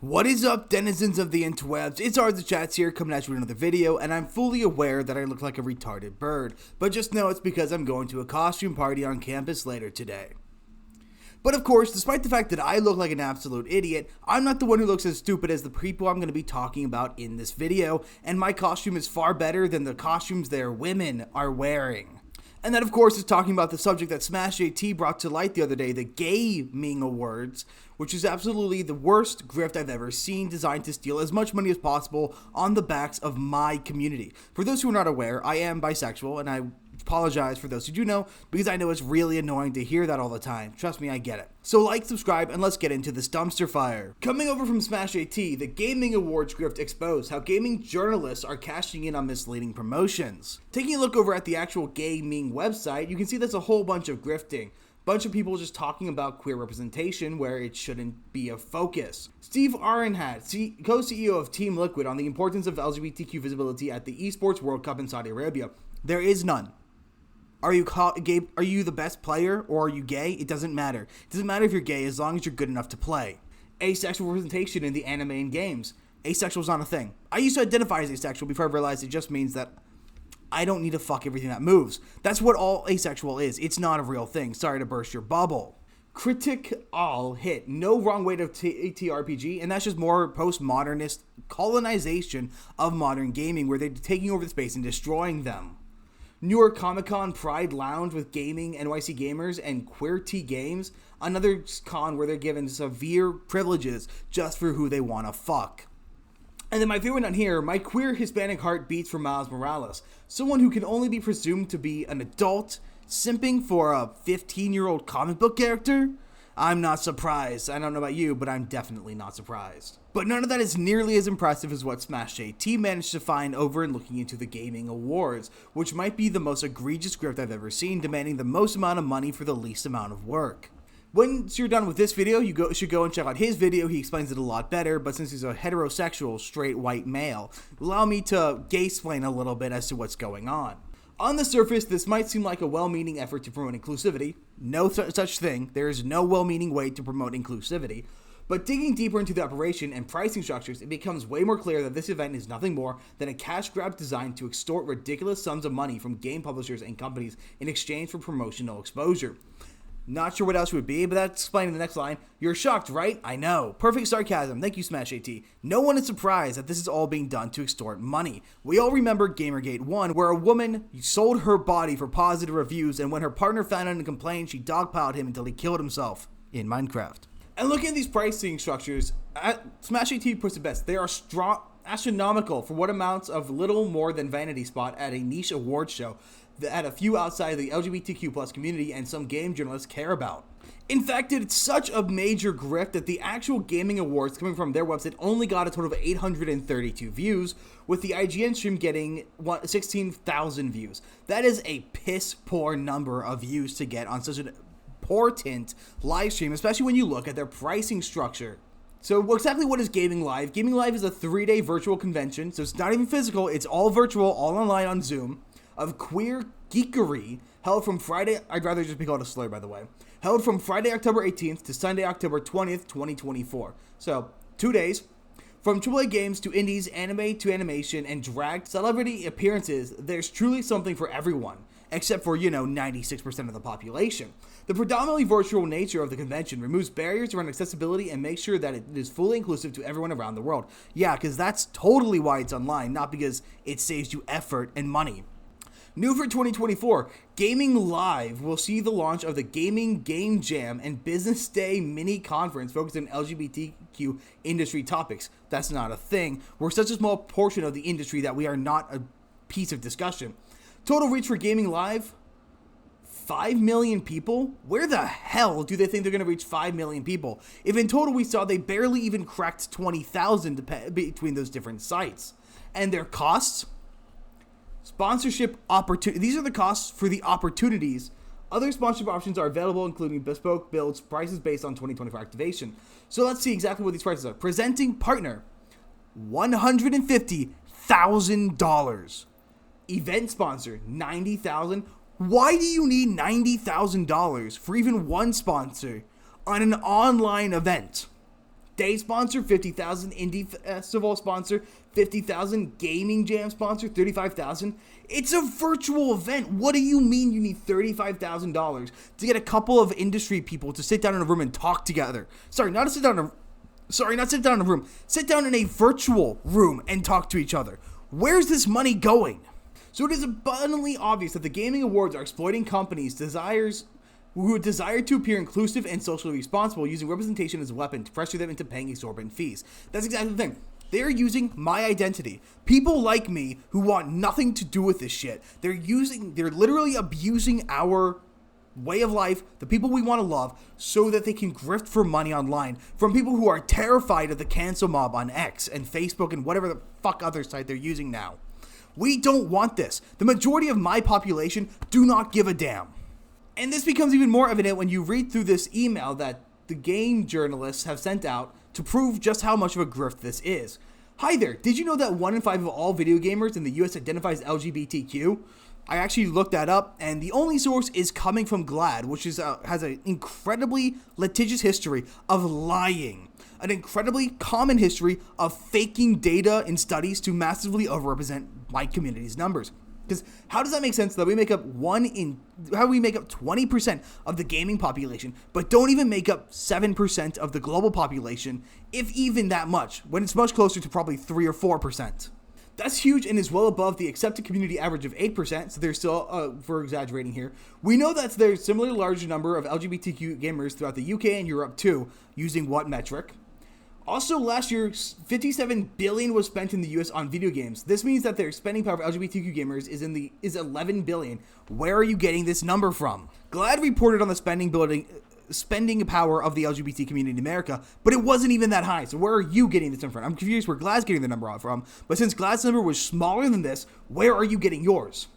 What is up, denizens of the interwebs? It's RTheChats here, coming at you with another video, and I'm fully aware that I look like a retarded bird, but just know it's because I'm going to a costume party on campus later today. But of course, despite the fact that I look like an absolute idiot, I'm not the one who looks as stupid as the people I'm going to be talking about in this video, and my costume is far better than the costumes their women are wearing. And that, of course, is talking about the subject that Smash JT brought to light the other day, the Gayming Awards, which is absolutely the worst grift I've ever seen, designed to steal as much money as possible on the backs of my community. For those who are not aware, I am bisexual, and I apologize for those who do know, because I know it's really annoying to hear that all the time. Trust me, I get it. So like, subscribe, and let's get into this dumpster fire. Coming over from Smash AT, the Gayming Awards grift exposed how gaming journalists are cashing in on misleading promotions. Taking a look over at the actual Gayming website, you can see there's a whole bunch of grifting. Bunch of people just talking about queer representation where it shouldn't be a focus. Steve Arenhat, co-CEO of Team Liquid, on the importance of LGBTQ visibility at the Esports World Cup in Saudi Arabia. There is none. Are you gay? Are you the best player, or are you gay? It doesn't matter. It doesn't matter if you're gay as long as you're good enough to play. Asexual representation in the anime and games. Asexual is not a thing. I used to identify as asexual before I realized it just means that I don't need to fuck everything that moves. That's what all asexual is. It's not a real thing. Sorry to burst your bubble. Critic all hit. No wrong way to TRPG, and that's just more postmodernist colonization of modern gaming where they're taking over the space and destroying them. New York Comic-Con Pride Lounge with gaming, NYC Gamers, and Queer T Games. Another con where they're given severe privileges just for who they want to fuck. And then my favorite one on here, my queer Hispanic heart beats for Miles Morales. Someone who can only be presumed to be an adult, simping for a 15-year-old comic book character? I'm not surprised. I don't know about you, but I'm definitely not surprised. But none of that is nearly as impressive as what Smash JT managed to find over and looking into the Gayming Awards, which might be the most egregious grift I've ever seen, demanding the most amount of money for the least amount of work. Once you're done with this video, you should go and check out his video. He explains it a lot better, but since he's a heterosexual, straight white male, allow me to gay-splain a little bit as to what's going on. On the surface, this might seem like a well-meaning effort to promote inclusivity. No such thing. There is no well-meaning way to promote inclusivity. But digging deeper into the operation and pricing structures, it becomes way more clear that this event is nothing more than a cash grab designed to extort ridiculous sums of money from game publishers and companies in exchange for promotional exposure. Not sure what else it would be, but that's explained in the next line. You're shocked, right? I know. Perfect sarcasm. Thank you, Smash AT. No one is surprised that this is all being done to extort money. We all remember Gamergate 1, where a woman sold her body for positive reviews, and when her partner found out and complained, she dogpiled him until he killed himself in Minecraft. And looking at these pricing structures, Smash AT puts it best. They are astronomical for what amounts of little more than vanity spot at a niche award show that a few outside the LGBTQ plus community and some game journalists care about. In fact, it's such a major grift that the actual Gayming Awards coming from their website only got a total of 832 views, with the IGN stream getting 16,000 views. That is a piss poor number of views to get on such an important live stream, especially when you look at their pricing structure. So exactly what is Gayming Live? Gayming Live is a 3-day virtual convention, so it's not even physical, it's all virtual, all online on Zoom, of queer geekery, held from Friday, I'd rather just be called a slur by the way, held from Friday, October 18th to Sunday, October 20th, 2024. So, 2 days. From AAA games to indies, anime to animation, and drag celebrity appearances, there's truly something for everyone, except for, 96% of the population. The predominantly virtual nature of the convention removes barriers around accessibility and makes sure that it is fully inclusive to everyone around the world. Yeah, because that's totally why it's online, not because it saves you effort and money. New for 2024, Gayming Live will see the launch of the Gaming Game Jam and Business Day mini conference focused on LGBTQ industry topics. That's not a thing. We're such a small portion of the industry that we are not a piece of discussion. Total reach for Gayming Live, 5 million people? Where the hell do they think they're going to reach 5 million people? If in total we saw they barely even cracked 20,000 between those different sites. And their costs? Sponsorship opportunity. These are the costs for the opportunities. Other sponsorship options are available, including bespoke builds, prices based on 2024 activation. So let's see exactly what these prices are. Presenting partner, $150,000. Event sponsor, $90,000. Why do you need $90,000 for even one sponsor on an online event? Day sponsor, 50,000. Indie Festival sponsor, 50,000. Gaming Jam sponsor, 35,000. It's a virtual event. What do you mean you need $35,000 to get a couple of industry people to sit down in a room and talk together? Not sit down in a room. Sit down in a virtual room and talk to each other. Where's this money going? So it is abundantly obvious that the gaming awards are exploiting companies' who desire to appear inclusive and socially responsible, using representation as a weapon to pressure them into paying exorbitant fees. That's exactly the thing. They're using my identity. People like me who want nothing to do with this shit. They're literally abusing our way of life, the people we want to love, so that they can grift for money online from people who are terrified of the cancel mob on X and Facebook and whatever the fuck other site they're using now. We don't want this. The majority of my population do not give a damn. And this becomes even more evident when you read through this email that the game journalists have sent out to prove just how much of a grift this is. Hi there, did you know that 1 in 5 of all video gamers in the US identifies LGBTQ? I actually looked that up, and the only source is coming from GLAAD, which has an incredibly litigious history of lying. An incredibly common history of faking data in studies to massively overrepresent my community's numbers. Because how does that make sense that we make up 20% of the gaming population, but don't even make up 7% of the global population, if even that much, when it's much closer to probably 3 or 4%? That's huge and is well above the accepted community average of 8%, so there's still, for exaggerating here. We know that there's a similarly large number of LGBTQ gamers throughout the UK and Europe too, using what metric? Also, last year, $57 billion was spent in the US on video games. This means that their spending power of LGBTQ gamers is $11 billion. Where are you getting this number from? GLAAD reported on the spending power of the LGBT community in America, but it wasn't even that high. So where are you getting this number from? I'm confused where GLAAD's getting the number from. But since GLAAD's number was smaller than this, where are you getting yours?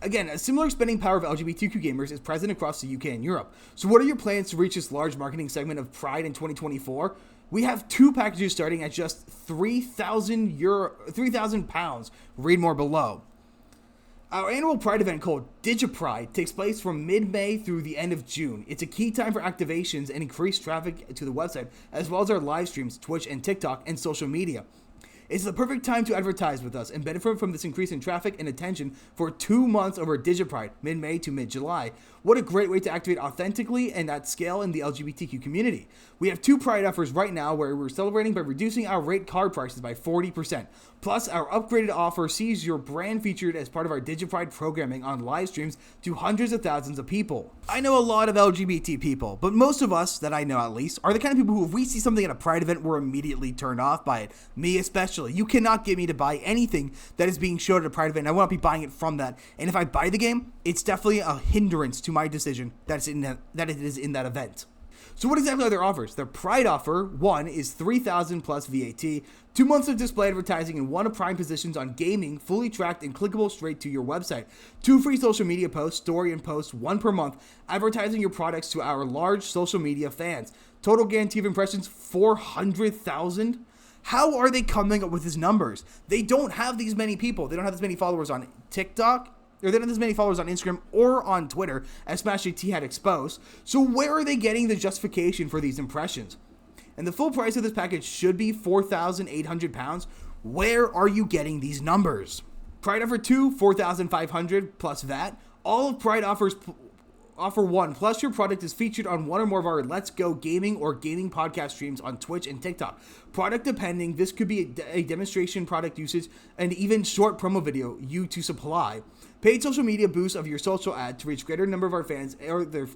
Again, a similar spending power of LGBTQ gamers is present across the UK and Europe. So what are your plans to reach this large marketing segment of Pride in 2024? We have 2 packages starting at just £3,000. Read more below. Our annual Pride event called DigiPride takes place from mid-May through the end of June. It's a key time for activations and increased traffic to the website, as well as our live streams, Twitch and TikTok, and social media. It's the perfect time to advertise with us and benefit from this increase in traffic and attention for 2 months over DigiPride, mid-May to mid-July. What a great way to activate authentically and at scale in the LGBTQ community. We have 2 Pride offers right now where we're celebrating by reducing our rate card prices by 40%. Plus, our upgraded offer sees your brand featured as part of our DigiPride programming on live streams to hundreds of thousands of people. I know a lot of LGBT people, but most of us, that I know at least, are the kind of people who if we see something at a Pride event, we're immediately turned off by it. Me especially. You cannot get me to buy anything that is being showed at a Pride event. I won't be buying it from that. And if I buy the game, it's definitely a hindrance to my decision that it is in that event. So what exactly are their offers? Their Pride offer, 1, is $3,000 plus VAT, 2 months of display advertising, and 1 of prime positions on gaming, fully tracked and clickable straight to your website. 2 free social media posts, story and posts, 1 per month, advertising your products to our large social media fans. Total guarantee of impressions, 400,000. How are they coming up with these numbers? They don't have these many people. They don't have this many followers on TikTok. Or they don't have as many followers on Instagram or on Twitter as SmashJT had exposed. So where are they getting the justification for these impressions? And the full price of this package should be £4,800. Where are you getting these numbers? Pride offer 2, $4,500 plus VAT. All of Pride offers offer 1 plus your product is featured on 1 or more of our Let's Go Gaming or gaming podcast streams on Twitch and TikTok. Product depending, this could be a demonstration product usage and even short promo video you to supply. Paid social media boost of your social ad to reach greater number of our fans or their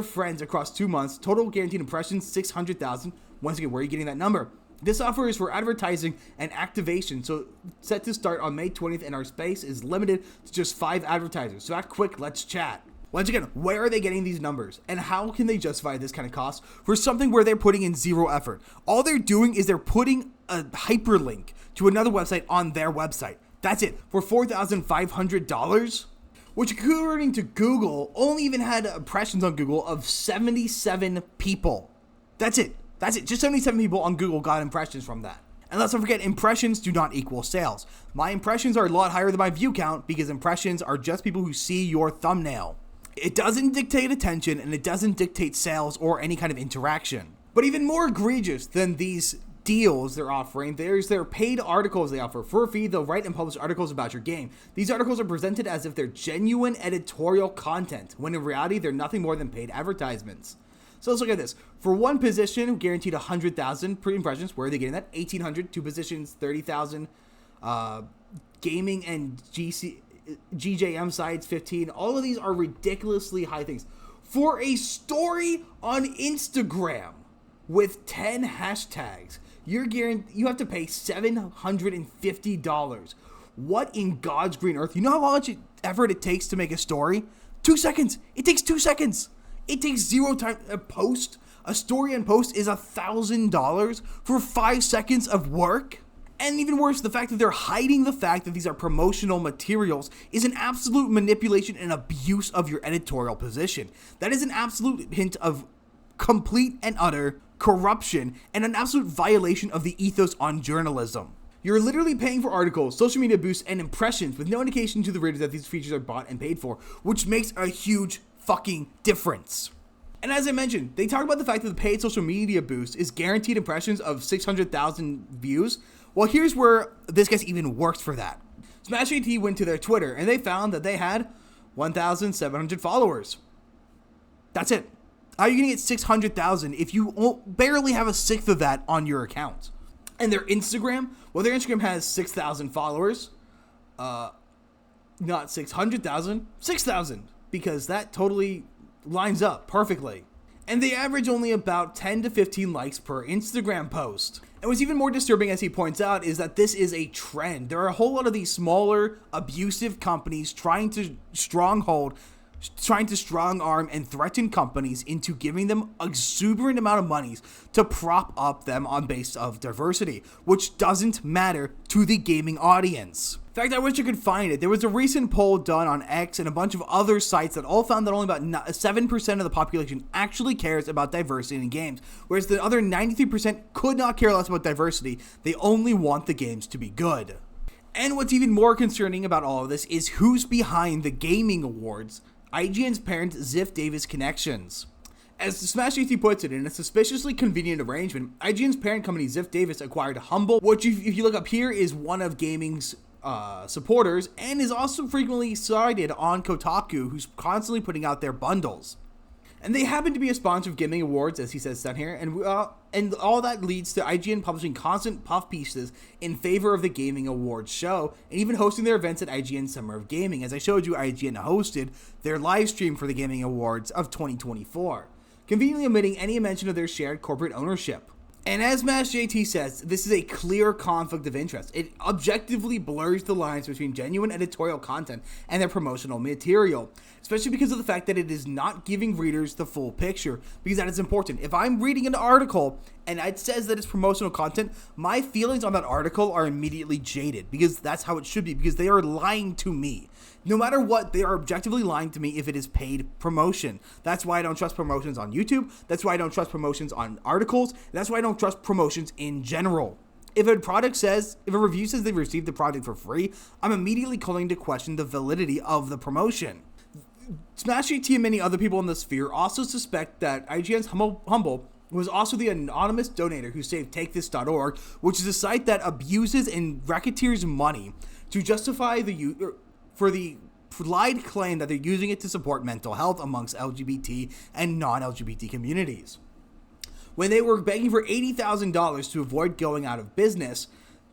friends across 2 months. Total guaranteed impressions, 600,000. Once again, where are you getting that number? This offer is for advertising and activation, so set to start on May 20th, and our space is limited to just 5 advertisers. So act quick, let's chat. Once again, where are they getting these numbers? And how can they justify this kind of cost for something where they're putting in 0 effort? All they're doing is they're putting a hyperlink to another website on their website. That's it, for $4,500? Which, according to Google, only even had impressions on Google of 77 people. That's it. Just 77 people on Google got impressions from that. And let's not forget, impressions do not equal sales. My impressions are a lot higher than my view count because impressions are just people who see your thumbnail. It doesn't dictate attention and it doesn't dictate sales or any kind of interaction. But even more egregious than these deals they're offering, there's their paid articles they offer. For a fee, they'll write and publish articles about your game. These articles are presented as if they're genuine editorial content, when in reality, they're nothing more than paid advertisements. So let's look at this. For one position, guaranteed 100,000 pre-impressions. Where are they getting that? 1,800. Two positions, 30,000. Gaming and GJM sites, 15. All of these are ridiculously high things. For a story on Instagram with 10 hashtags, you have to pay $750. What in God's green earth? You know how much effort it takes to make a story? 2 seconds. It takes 2 seconds. It takes zero time. A story and post is $1,000 for 5 seconds of work. And even worse, the fact that they're hiding the fact that these are promotional materials is an absolute manipulation and abuse of your editorial position. That is an absolute hint of complete and utter corruption and an absolute violation of the ethos on journalism. You're literally paying for articles, social media boosts, and impressions with no indication to the readers that these features are bought and paid for, which makes a huge fucking difference. And as I mentioned, they talk about the fact that the paid social media boost is guaranteed impressions of 600,000 views. Well, here's where this gets even worse for that. Smash AT went to their Twitter and they found that they had 1,700 followers. That's it. How are you going to get 600,000 if you barely have a sixth of that on your account? And their Instagram, well, their Instagram has 6,000 followers. Not 600,000, 6,000. Because that totally lines up perfectly. And they average only about 10 to 15 likes per Instagram post. And what's even more disturbing, as he points out, is that this is a trend. There are a whole lot of these smaller, abusive companies trying to strong arm and threaten companies into giving them an exuberant amount of monies to prop up them on base of diversity, which doesn't matter to the gaming audience. In fact, I wish I could find it. There was a recent poll done on X and a bunch of other sites that all found that only about 7% of the population actually cares about diversity in games, whereas the other 93% could not care less about diversity. They only want the games to be good. And what's even more concerning about all of this is who's behind the Gayming Awards, IGN's parent Ziff Davis Connections. As Smash AT puts it, in a suspiciously convenient arrangement, IGN's parent company Ziff Davis acquired Humble, which if you look up here is one of gaming's supporters and is also frequently cited on Kotaku, who's constantly putting out their bundles. And they happen to be a sponsor of Gaming Awards, as he says down here, and all that leads to IGN publishing constant puff pieces in favor of the Gaming Awards show, and even hosting their events at IGN Summer of Gaming. As I showed you, IGN hosted their live stream for the Gaming Awards of 2024, conveniently omitting any mention of their shared corporate ownership. And as Mash JT says, this is a clear conflict of interest. It objectively blurs the lines between genuine editorial content and their promotional material, especially because of the fact that it is not giving readers the full picture, because that is important. If I'm reading an article and it says that it's promotional content, my feelings on that article are immediately jaded, because that's how it should be, because they are lying to me. No matter what, they are objectively lying to me if it is paid promotion. That's why I don't trust promotions on YouTube. That's why I don't trust promotions on articles. That's why I don't trust promotions in general. If a review says they've received the product for free, I'm immediately calling into question the validity of the promotion. Smash AT and many other people in the sphere also suspect that IGN's Humble was also the anonymous donator who saved TakeThis.org, which is a site that abuses and racketeers money to justify for the lied claim that they're using it to support mental health amongst LGBT and non-LGBT communities. When they were begging for $80,000 to avoid going out of business,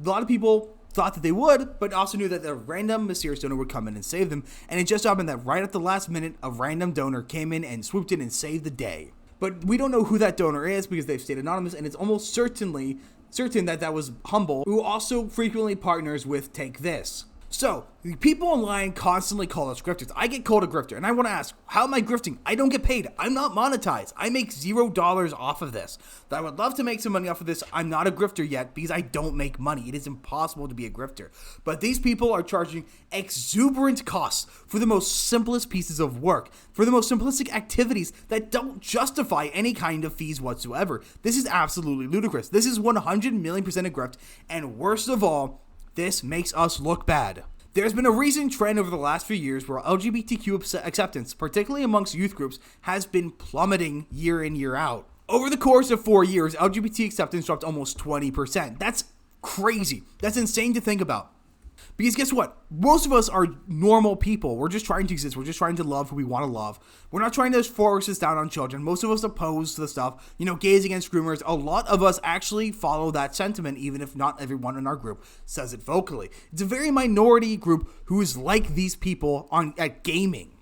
a lot of people thought that they would, but also knew that a random mysterious donor would come in and save them, and it just happened that right at the last minute, a random donor came in and swooped in and saved the day. But we don't know who that donor is because they've stayed anonymous, and it's almost certain that that was Humble, who also frequently partners with Take This. So, people online constantly call us grifters. I get called a grifter, and I want to ask, how am I grifting? I don't get paid. I'm not monetized. I make $0 off of this. I would love to make some money off of this. I'm not a grifter yet because I don't make money. It is impossible to be a grifter. But these people are charging exuberant costs for the most simplest pieces of work, for the most simplistic activities that don't justify any kind of fees whatsoever. This is absolutely ludicrous. This is 100 million% a grift, and worst of all, this makes us look bad. There's been a recent trend over the last few years where LGBTQ acceptance, particularly amongst youth groups, has been plummeting year in, year out. Over the course of 4 years, LGBT acceptance dropped almost 20%. That's crazy. That's insane to think about. Because guess what? Most of us are normal people. We're just trying to exist. We're just trying to love who we want to love. We're not trying to force this down on children. Most of us oppose the stuff, gays against groomers. A lot of us actually follow that sentiment, even if not everyone in our group says it vocally. It's a very minority group who is like these people at Gayming.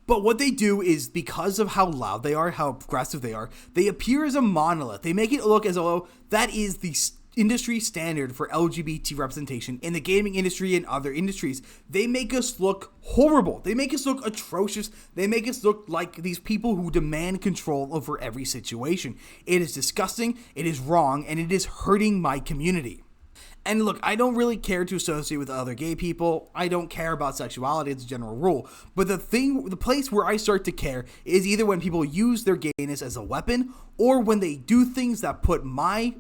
But what they do is, because of how loud they are, how aggressive they are, they appear as a monolith. They make it look as though that is the industry standard for LGBT representation in the gaming industry and other industries. They make us look horrible. They make us look atrocious. They make us look like these people who demand control over every situation. It is disgusting, it is wrong, and it is hurting my community. And look, I don't really care to associate with other gay people. I don't care about sexuality as a general rule. But the place where I start to care is either when people use their gayness as a weapon, or when they do things that put my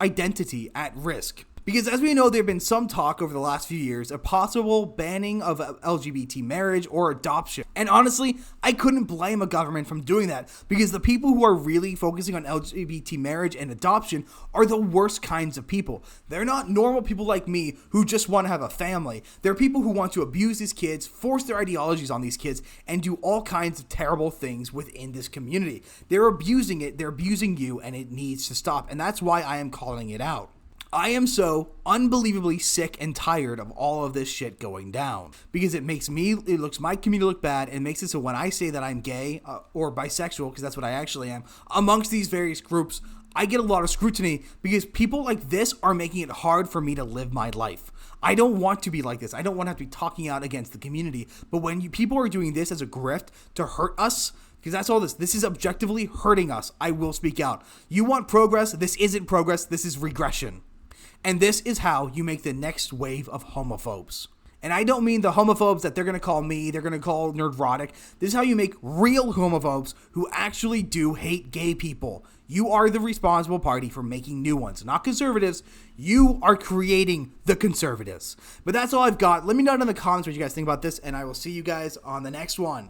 identity at risk. Because as we know, there have been some talk over the last few years of possible banning of LGBT marriage or adoption. And honestly, I couldn't blame a government from doing that, because the people who are really focusing on LGBT marriage and adoption are the worst kinds of people. They're not normal people like me who just want to have a family. They're people who want to abuse these kids, force their ideologies on these kids, and do all kinds of terrible things within this community. They're abusing it, they're abusing you, and it needs to stop. And that's why I am calling it out. I am so unbelievably sick and tired of all of this shit going down, because it makes my community look bad, and makes it so when I say that I'm gay or bisexual, because that's what I actually am, amongst these various groups, I get a lot of scrutiny, because people like this are making it hard for me to live my life. I don't want to be like this. I don't want to have to be talking out against the community. But when people are doing this as a grift to hurt us, because that's all this is objectively hurting us, I will speak out. You want progress? This isn't progress. This is regression. And this is how you make the next wave of homophobes. And I don't mean the homophobes that they're going to call me, they're going to call nerdrotic. This is how you make real homophobes who actually do hate gay people. You are the responsible party for making new ones, not conservatives. You are creating the conservatives. But that's all I've got. Let me know in the comments what you guys think about this, and I will see you guys on the next one.